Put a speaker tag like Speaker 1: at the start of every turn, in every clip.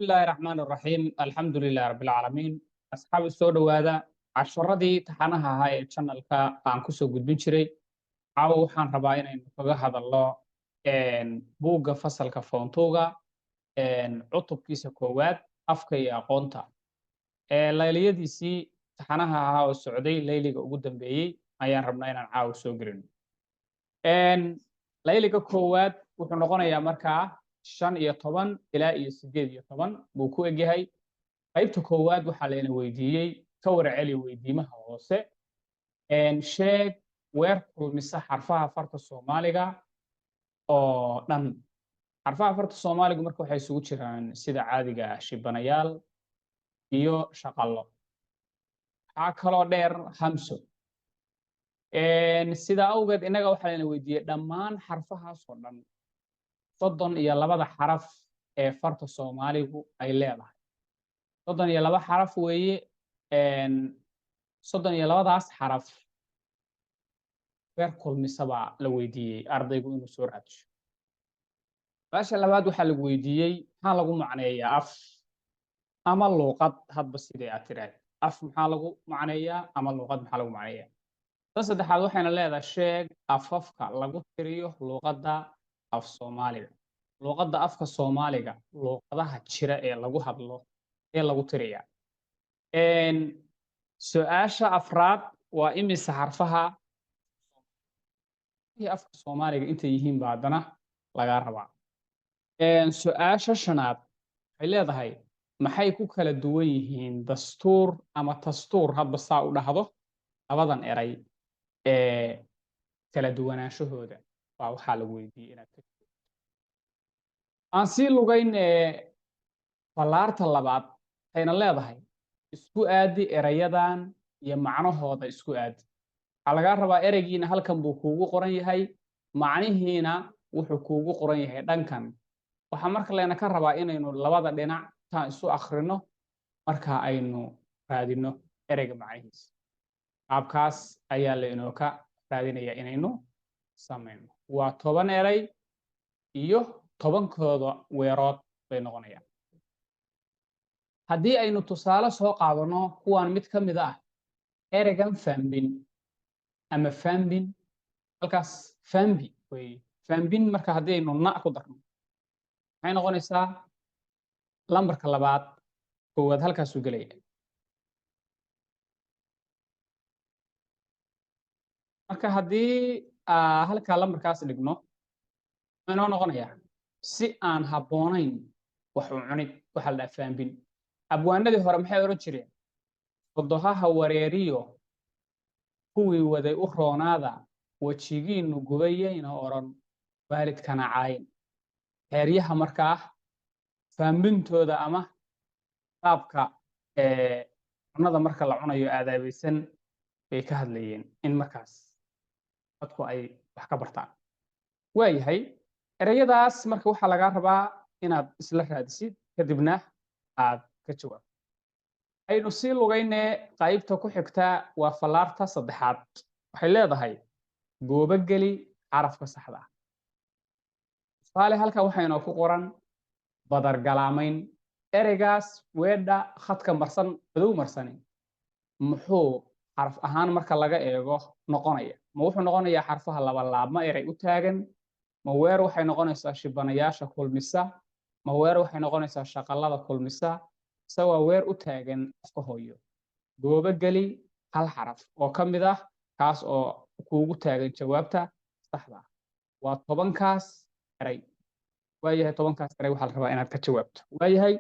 Speaker 1: الله الرحمن الرحيم الحمد لله رب العالمين أصحاب السود وهذا عشردي تحنها هاي channel ka aan kusoo gudbin jiray caawa waxaan rabaa inaynu kaga hadalno buugga fasalka foontuuga cutubkiisa koowaad afka iyo aqoonta layliyadiisii taxanaha ahaa oo socday layliga ugu dambeeyey ayaan rabnaa inaan caawa soo gelino layliga koowaad wuxuu noqonayaa markaa 15 ilaa 18 buu ku egyahay qaybta koowaad waxaa layna weydiiyey ka warceli weydiimaha hoose sheeg weer kulmisa xarfaha farta Soomaaliga oo dhan xarfaha farta Soomaaliga marka waxay isugu jiraan sida caadiga ah shibanayaal iyo shaqallo waxaa kaloo dheer hamso sida awgeed inaga waxaa layna weydiiyey dhammaan xarfahaas oo dhan 32 xaraf ee farta Soomaaligu ay leedahay 32 xaraf weeye 32daas xaraf weer kulmisaba la weydiiyey ardaygu inuu soo raadsho baasha labaad waxaa lagu weydiiyey maxaa lagu macneeyaa af ama luqad hadba sidee aad tiraahdo af maxaa lagu macneeyaa ama luqad maxaa lagu macneeyaa tan saddexaad waxayna leedahay sheeg afafka lagu tiriyo luqadda af Soomaaliga luqadda afka Soomaaliga luqadaha jira ee lagu hadlo ee lagu tiriya su'aasha afraad waa imisa xarfaha afka Soomaaliga inta yihiin baadana laga rabaa su'aasha shanaad waxay leedahay maxay ku kala duwan yihiin dastuur ama dastuur hadba saa u dhahdo labadan eray kala duwanaanshahooda waa waxaa lagu weydiiyey inaad aan sii lugayn fallaarta labaad waxayna leedahay isku aadi erayadan iyo macnahooda isku aadi waxaa laga rabaa ereygiina halkan buu kuugu qoran yahay macnihiina wuxuu kuugu qoran yahay dhankan waxaa marka layna ka rabaa inaynu labada dhinac taan isu akhrino marka aynu raadino ereyga macnihiisa qaabkaas ayaa laynoo ka raadinayaa inaynu samayno waa 10 erey iyo 10kooda weerood bay noqonayaan haddii aynu tusaale soo qaadano kuwaan mid ka mid ah ereygan fambin ama fambin halkaas fambi way fambin marka haddii aynu na ku darno maxay noqonaysaa lambarka labaad koowaad halkaas u gelaya marka haddii halka lambarkaas dhigno inoo noqonaya si aan habboonayn wax u cunid waxa la fambin abwaanadii hore maxay oran jireen qodohaha wareeriyo kuwii waday u roonaada wajigiinu gubayayna oran waalidkana caayin heeryaha markaa fambintooda ama qaabka cunada marka la cunayo aadaabaysan bay ka hadlayeen in markaas dadku ay wax ka bartaan waayahay ereyadaas marka waxaa laga rabaa inaad isla raadisid kadibna aad ka jawaab aynu sii lugaynee qaybta ku xigta waa fallaarta saddexaad waxay leedahay goobo geli xarafka saxda ah tusaale halkan waxaynoo ku qoran badar galaamayn ereygaas weedha khadka marsan madow marsani muxuu xaraf ahaan marka laga eego noqonaya ma wuxuu noqonayaa xarfaha laba laabma erey u taagan ma weer waxay noqonaysaa shibanayaasha kulmisa ma weer waxay noqonaysaa shaqallada kulmisa sawa weer u taagan afka hooyo goobo geli hal xaraf oo ka mid ah kaas oo kuugu taagan jawaabta saxda ah waa 10kaas erey waayahay 10kaas erey waxaa la rabaa inaad ka jawaabto waayahay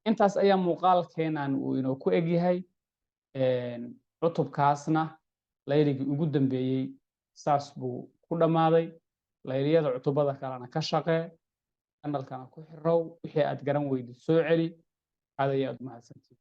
Speaker 1: intaas ayaa muuqaalkeenan uu inoo ku eg yahay cutubkaasna layligii ugu dambeeyey saas buu ku dhammaaday layliyada cutubada kalena ka shaqee kanalkana ku xirow wixii aad garan weydid soo celi aad ayaad mahadsantihiin